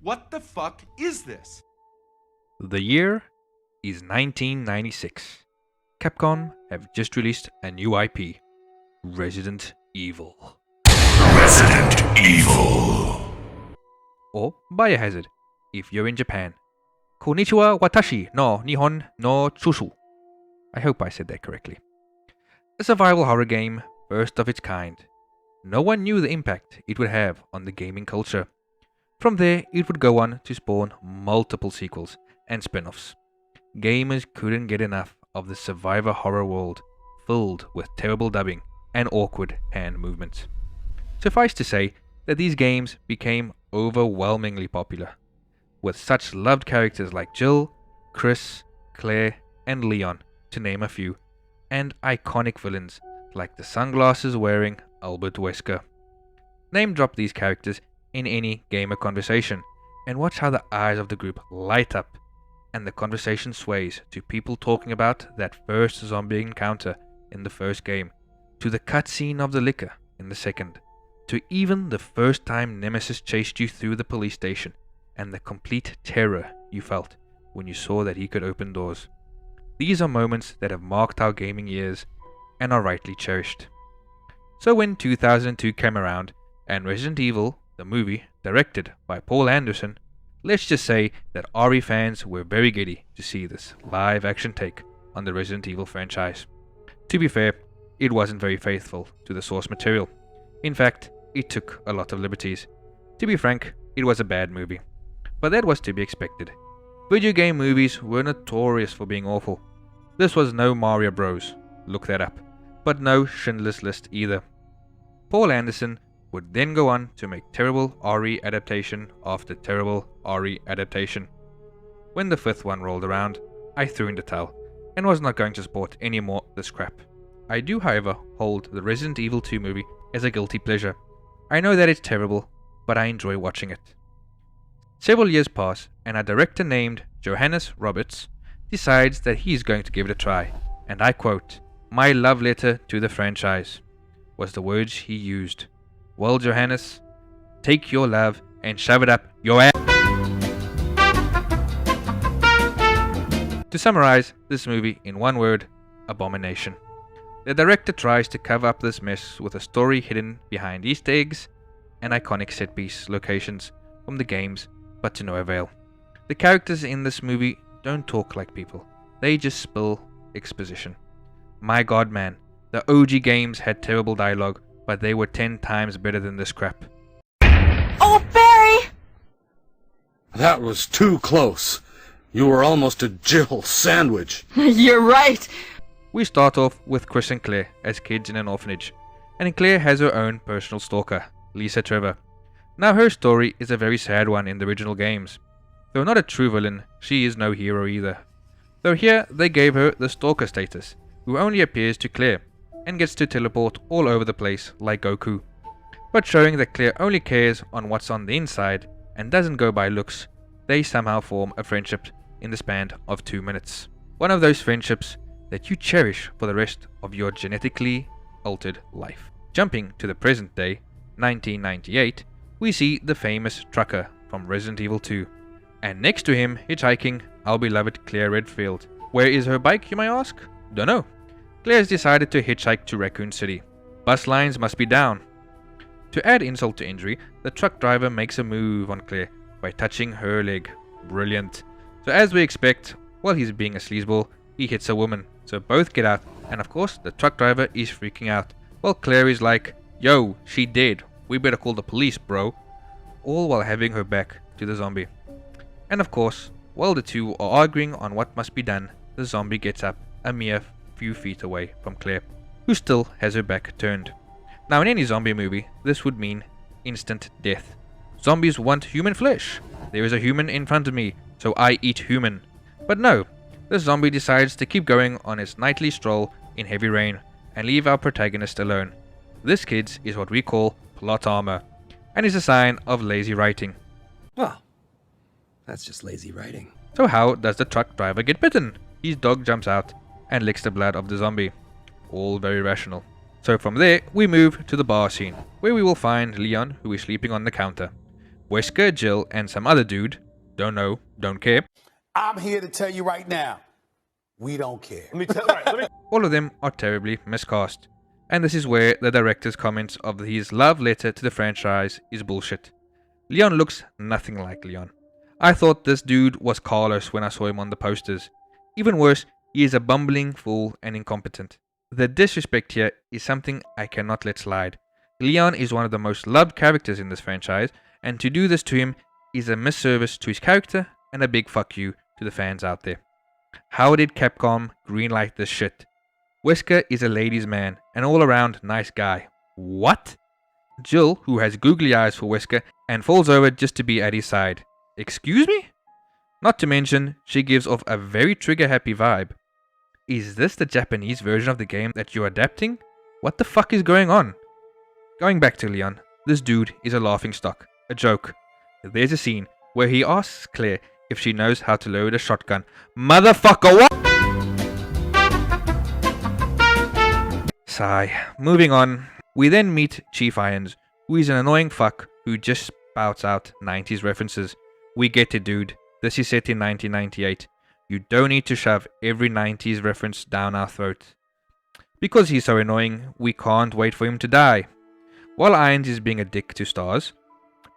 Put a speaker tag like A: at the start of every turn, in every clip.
A: What the fuck is this?
B: The year is 1996. Capcom have just released a new IP, Resident Evil.
C: Resident Evil.
B: Or Biohazard, if you're in Japan. Konnichiwa watashi no Nihon no Tsushu. I hope I said that correctly. A survival horror game, first of its kind. No one knew the impact it would have on the gaming culture. From there, it would go on to spawn multiple sequels and spin-offs. Gamers couldn't get enough of the survivor horror world, filled with terrible dubbing and awkward hand movements. Suffice to say that these games became overwhelmingly popular, with such loved characters like Jill, Chris, Claire, and Leon, to name a few, and iconic villains like the sunglasses wearing Albert Wesker. Name drop these characters in any gamer conversation, and watch how the eyes of the group light up, and the conversation sways to people talking about that first zombie encounter in the first game, to the cutscene of the liquor in the second, to even the first time Nemesis chased you through the police station, and the complete terror you felt when you saw that he could open doors. These are moments that have marked our gaming years and are rightly cherished. So when 2002 came around, and Resident Evil, the movie, directed by Paul Anderson, let's just say that RE fans were very giddy to see this live action take on the Resident Evil franchise. To be fair, it wasn't very faithful to the source material. In fact, it took a lot of liberties. To be frank, it was a bad movie. But that was to be expected. Video game movies were notorious for being awful. This was no Mario Bros, look that up, but no Schindler's List either. Paul Anderson would then go on to make terrible RE adaptation after terrible RE adaptation. When the fifth one rolled around, I threw in the towel, and was not going to support any more this crap. I do, however, hold the Resident Evil 2 movie as a guilty pleasure. I know that it's terrible, but I enjoy watching it. Several years pass, and a director named Johannes Roberts decides that he's going to give it a try, and I quote, "My love letter to the franchise," was the words he used. Well, Johannes, take your love and shove it up your ass. To summarize this movie in one word, abomination. The director tries to cover up this mess with a story hidden behind Easter eggs and iconic set-piece locations from the games, but to no avail. The characters in this movie don't talk like people. They just spill exposition. My god, man, the OG games had terrible dialogue, but they were 10 times better than this crap.
D: Oh, Barry!
E: That was too close. You were almost a Jill sandwich.
D: You're right.
B: We start off with Chris and Claire as kids in an orphanage, and Claire has her own personal stalker, Lisa Trevor. Now her story is a very sad one in the original games. Though not a true villain, she is no hero either. Though here they gave her the stalker status, who only appears to Claire, and gets to teleport all over the place like Goku. But showing that Claire only cares on what's on the inside and doesn't go by looks, they somehow form a friendship in the span of 2 minutes. One of those friendships that you cherish for the rest of your genetically altered life. Jumping to the present day, 1998, we see the famous trucker from Resident Evil 2. And next to him, hitchhiking, our beloved Claire Redfield. Where is her bike, you may ask? Dunno. Claire's decided to hitchhike to Raccoon City. Bus lines must be down. To add insult to injury, the truck driver makes a move on Claire by touching her leg. Brilliant. So as we expect, while he's being a sleazeball, he hits a woman. So both get out, and of course the truck driver is freaking out, while Claire is like, "Yo, she dead. We better call the police, bro." All while having her back to the zombie. And of course, while the two are arguing on what must be done, the zombie gets up a mere few feet away from Claire, who still has her back turned. Now in any zombie movie, this would mean instant death. Zombies want human flesh. There is a human in front of me, so I eat human. But no, the zombie decides to keep going on its nightly stroll in heavy rain and leave our protagonist alone. This, kids, is what we call plot armor, and is a sign of lazy writing.
F: Well, that's just lazy writing.
B: So how does the truck driver get bitten? His dog jumps out and licks the blood of the zombie. All very rational. So from there, we move to the bar scene, where we will find Leon, who is sleeping on the counter. Wesker, Jill, and some other dude, don't know, don't care.
G: I'm here to tell you right now, we don't care.
B: All of them are terribly miscast. And this is where the director's comments of his love letter to the franchise is bullshit. Leon looks nothing like Leon. I thought this dude was Carlos when I saw him on the posters. Even worse, he is a bumbling fool and incompetent. The disrespect here is something I cannot let slide. Leon is one of the most loved characters in this franchise, and to do this to him is a misservice to his character and a big fuck you to the fans out there. How did Capcom greenlight this shit? Wesker is a ladies' man, an all-around nice guy. What? Jill, who has googly eyes for Wesker and falls over just to be at his side. Excuse me? Not to mention, she gives off a very trigger-happy vibe. Is this the Japanese version of the game that you're adapting? What the fuck is going on? Going back to Leon, this dude is a laughingstock, a joke. There's a scene where he asks Claire if she knows how to load a shotgun. Motherfucker, what? Sigh. Moving on, we then meet Chief Irons, who is an annoying fuck who just spouts out 90s references. We get it, dude. This is set in 1998. You don't need to shove every 90s reference down our throat. Because he's so annoying, we can't wait for him to die. While Irons is being a dick to stars,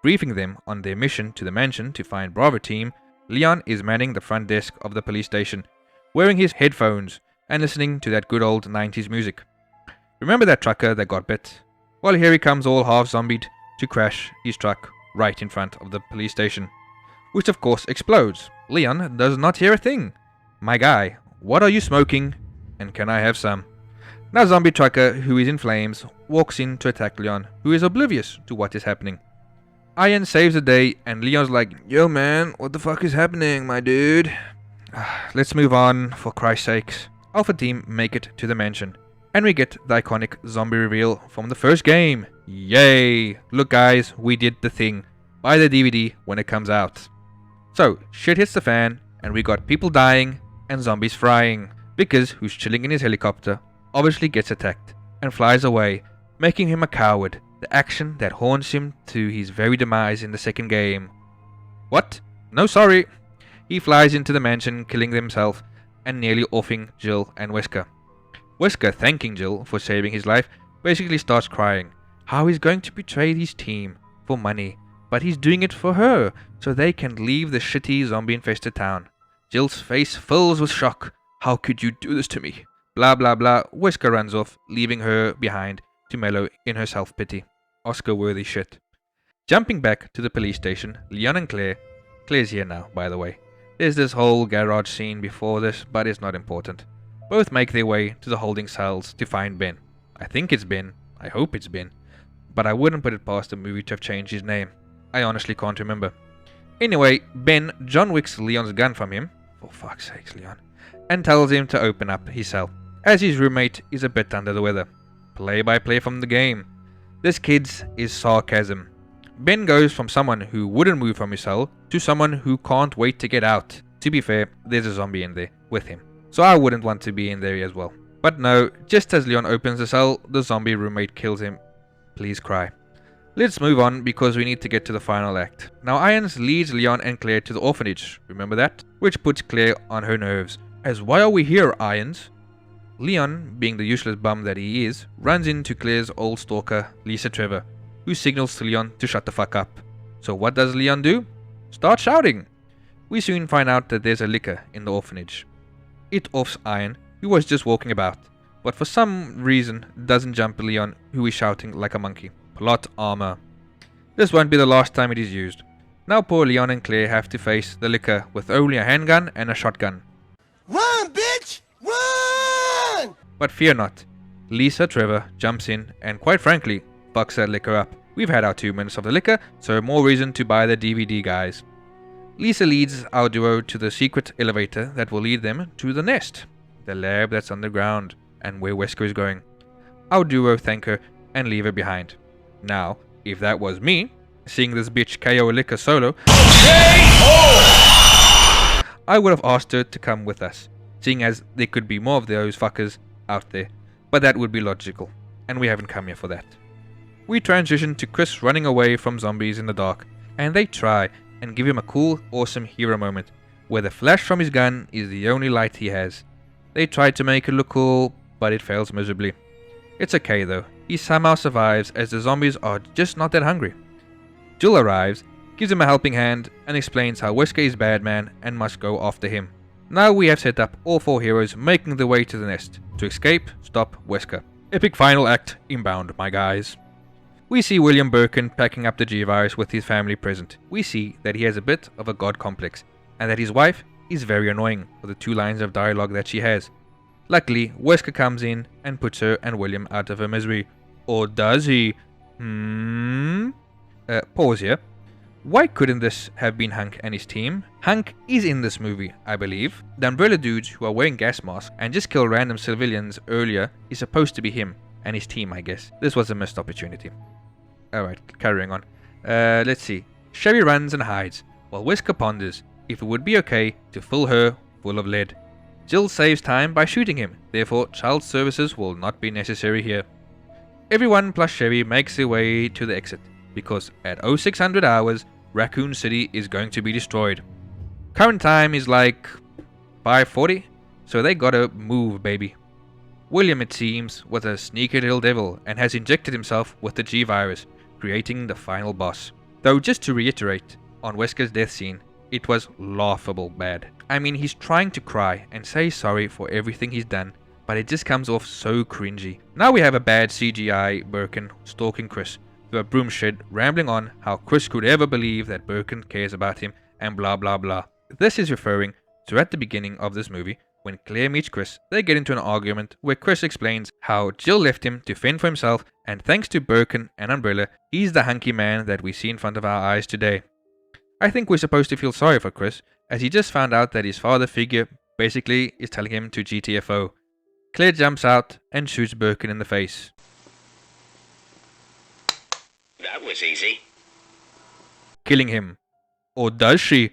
B: briefing them on their mission to the mansion to find Bravo Team, Leon is manning the front desk of the police station, wearing his headphones and listening to that good old 90s music. Remember that trucker that got bit? Well, here he comes all half-zombied to crash his truck right in front of the police station, which of course explodes. Leon does not hear a thing. My guy, what are you smoking? And can I have some? Now zombie trucker, who is in flames, walks in to attack Leon, who is oblivious to what is happening. Iron saves the day, and Leon's like, yo man, what the fuck is happening, my dude? Let's move on, for Christ's sakes. Alpha Team make it to the mansion, and we get the iconic zombie reveal from the first game. Yay! Look guys, we did the thing. Buy the DVD when it comes out. So, shit hits the fan, and we got people dying and zombies frying. Vickers, who's chilling in his helicopter, obviously gets attacked and flies away, making him a coward, the action that haunts him to his very demise in the second game. What? No sorry. He flies into the mansion, killing himself and nearly offing Jill and Wesker. Wesker, thanking Jill for saving his life, basically starts crying how he's going to betray his team for money, but he's doing it for her so they can leave the shitty zombie-infested town. Jill's face fills with shock. How could you do this to me? Blah blah blah. Wesker runs off, leaving her behind to mellow in her self-pity. Oscar-worthy shit. Jumping back to the police station, Leon and Claire's here now, by the way. There's this whole garage scene before this, but it's not important. Both make their way to the holding cells to find Ben. I think it's Ben. I hope it's Ben. But I wouldn't put it past the movie to have changed his name. I honestly can't remember. Anyway, Ben John Wicks Leon's gun from him, for fuck's sakes Leon, and tells him to open up his cell, as his roommate is a bit under the weather. Play by play from the game. This kid's is sarcasm. Ben goes from someone who wouldn't move from his cell to someone who can't wait to get out. To be fair, there's a zombie in there with him, so I wouldn't want to be in there as well. But no, just as Leon opens the cell, the zombie roommate kills him. Please cry. Let's move on because we need to get to the final act. Now Irons leads Leon and Claire to the orphanage, remember that? Which puts Claire on her nerves. As why are we here, Irons? Leon, being the useless bum that he is, runs into Claire's old stalker, Lisa Trevor, who signals to Leon to shut the fuck up. So what does Leon do? Start shouting! We soon find out that there's a liquor in the orphanage. It offs Iron, who was just walking about, but for some reason doesn't jump Leon, who is shouting like a monkey. Plot armor. This won't be the last time it is used. Now poor Leon and Claire have to face the liquor with only a handgun and a shotgun.
G: Run, bitch! Run!
B: But fear not. Lisa Trevor jumps in and quite frankly, fucks that liquor up. We've had our 2 minutes of the liquor, so more reason to buy the DVD, guys. Lisa leads our duo to the secret elevator that will lead them to the nest, the lab that's underground, and where Wesker is going. Our duo thank her and leave her behind. Now, if that was me, seeing this bitch KO a liquor solo, I would have asked her to come with us, seeing as there could be more of those fuckers out there, but that would be logical, and we haven't come here for that. We transition to Chris running away from zombies in the dark, and they try and give him a cool, awesome hero moment, where the flash from his gun is the only light he has. They try to make it look cool, but it fails miserably. It's okay though, he somehow survives as the zombies are just not that hungry. Jill arrives, gives him a helping hand, and explains how Wesker is bad man and must go after him. Now we have set up all 4 heroes making their way to the nest, to escape, stop Wesker. Epic final act inbound, my guys. We see William Birkin packing up the G-Virus with his family present. We see that he has a bit of a god complex, and that his wife is very annoying for the 2 lines of dialogue that she has. Luckily, Wesker comes in and puts her and William out of her misery. Or does he? Pause here. Why couldn't this have been Hank and his team? Hank is in this movie, I believe. The umbrella dudes who are wearing gas masks and just kill random civilians earlier is supposed to be him and his team, I guess. This was a missed opportunity. Alright, carrying on. Let's see. Sherry runs and hides, while Wesker ponders if it would be okay to fill her full of lead. Jill saves time by shooting him, therefore child services will not be necessary here. Everyone plus Sherry makes their way to the exit, because at 0600 hours, Raccoon City is going to be destroyed. Current time is like 5:40, so they gotta move, baby. William, it seems, was a sneaky little devil and has injected himself with the G-Virus, creating the final boss. Though just to reiterate, on Wesker's death scene, it was laughable bad. I mean, he's trying to cry and say sorry for everything he's done, but it just comes off so cringy. Now we have a bad CGI Birkin stalking Chris through a broom shed, rambling on how Chris could ever believe that Birkin cares about him and blah blah blah. This is referring to at the beginning of this movie, when Claire meets Chris, they get into an argument where Chris explains how Jill left him to fend for himself, and thanks to Birkin and Umbrella, he's the hunky man that we see in front of our eyes today. I think we're supposed to feel sorry for Chris, as he just found out that his father figure basically is telling him to GTFO. Claire jumps out and shoots Birkin in the face.
H: That was easy.
B: Killing him. Or does she?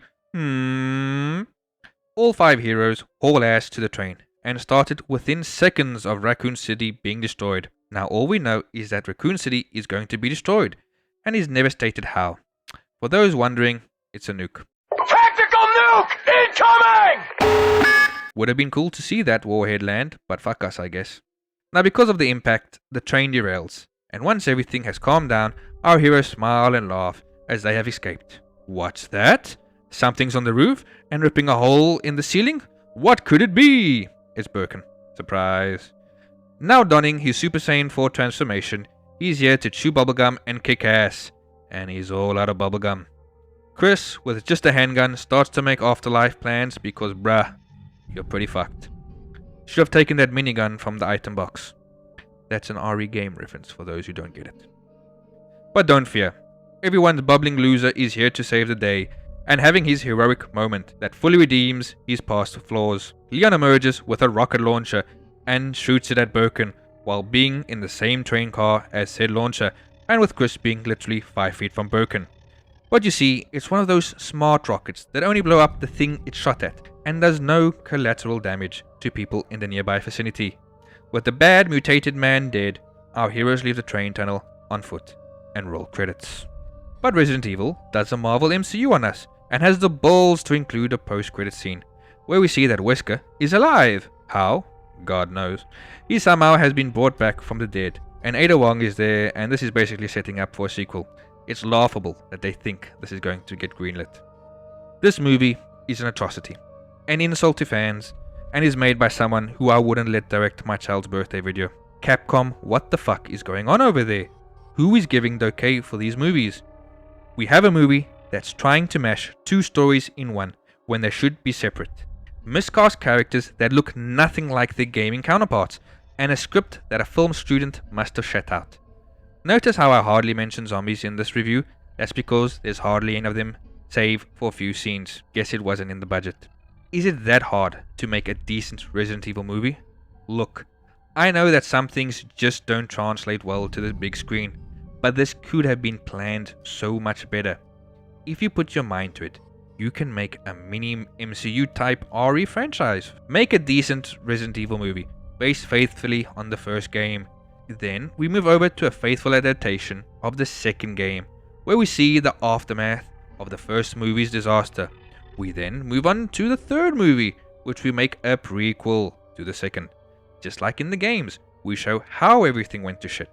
B: All 5 heroes haul ass to the train, and started within seconds of Raccoon City being destroyed. Now all we know is that Raccoon City is going to be destroyed, and is never stated how. For those wondering, it's a nuke.
H: Tactical nuke incoming!
B: Would have been cool to see that warhead land, but fuck us, I guess. Now because of the impact, the train derails, and once everything has calmed down, our heroes smile and laugh as they have escaped. What's that? Something's on the roof and ripping a hole in the ceiling? What could it be? It's Birkin. Surprise. Now donning his Super Saiyan 4 transformation, he's here to chew bubblegum and kick ass. And he's all out of bubblegum. Chris, with just a handgun, starts to make afterlife plans because bruh, you're pretty fucked. Should have taken that minigun from the item box. That's an RE game reference for those who don't get it. But don't fear. Everyone's bubbling loser is here to save the day, and having his heroic moment that fully redeems his past flaws. Leon emerges with a rocket launcher and shoots it at Birkin while being in the same train car as said launcher, and with Chris being literally 5 feet from Birkin. But you see, it's one of those smart rockets that only blow up the thing it's shot at and does no collateral damage to people in the nearby vicinity. With the bad mutated man dead, our heroes leave the train tunnel on foot and roll credits. But Resident Evil does a Marvel MCU on us and has the balls to include a post-credit scene where we see that Wesker is alive. How? God knows. He somehow has been brought back from the dead, and Ada Wong is there, and this is basically setting up for a sequel. It's laughable that they think this is going to get greenlit. This movie is an atrocity, an insult to fans, and is made by someone who I wouldn't let direct my child's birthday video. Capcom, what the fuck is going on over there? Who is giving the okay for these movies? We have a movie that's trying to mash 2 stories in one when they should be separate. Miscast characters that look nothing like their gaming counterparts, and a script that a film student must have shut out. Notice how I hardly mention zombies in this review. That's because there's hardly any of them, save for a few scenes. Guess it wasn't in the budget. Is it that hard to make a decent Resident Evil movie? Look, I know that some things just don't translate well to the big screen, but this could have been planned so much better. If you put your mind to it, you can make a mini MCU type RE franchise. Make a decent Resident Evil movie, based faithfully on the first game. Then we move over to a faithful adaptation of the second game, where we see the aftermath of the first movie's disaster. We then move on to the third movie, which we make a prequel to the second. Just like in the games, we show how everything went to shit.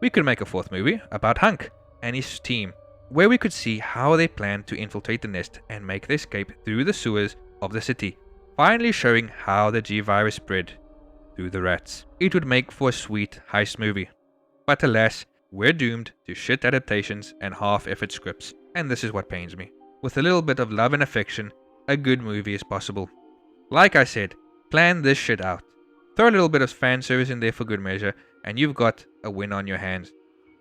B: We could make a fourth movie about Hank and his team, where we could see how they plan to infiltrate the nest and make their escape through the sewers of the city, finally showing how the G-Virus spread through the rats. It would make for a sweet heist movie. But alas, we're doomed to shit adaptations and half-effort scripts, and this is what pains me. With a little bit of love and affection, a good movie is possible. Like I said, plan this shit out. Throw a little bit of fan service in there for good measure, and you've got a win on your hands.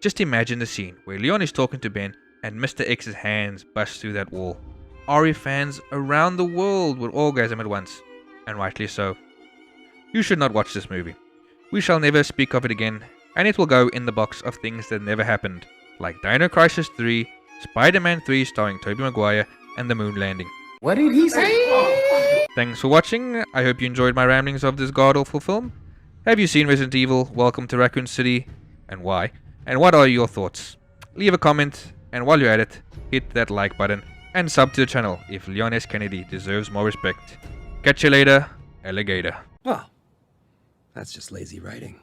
B: Just imagine the scene where Leon is talking to Ben and Mr. X's hands bust through that wall. RE fans around the world would orgasm at once, and rightly so. You should not watch this movie. We shall never speak of it again, and it will go in the box of things that never happened, like Dino Crisis 3, Spider-Man 3 starring Tobey Maguire, and the moon landing.
G: What did he say?
B: Thanks for watching. I hope you enjoyed my ramblings of this god-awful film. Have you seen Resident Evil? Welcome to Raccoon City, and why? And what are your thoughts? Leave a comment, and while you're at it, hit that like button, and sub to the channel if Leon S. Kennedy deserves more respect. Catch you later, alligator.
F: Well, that's just lazy writing.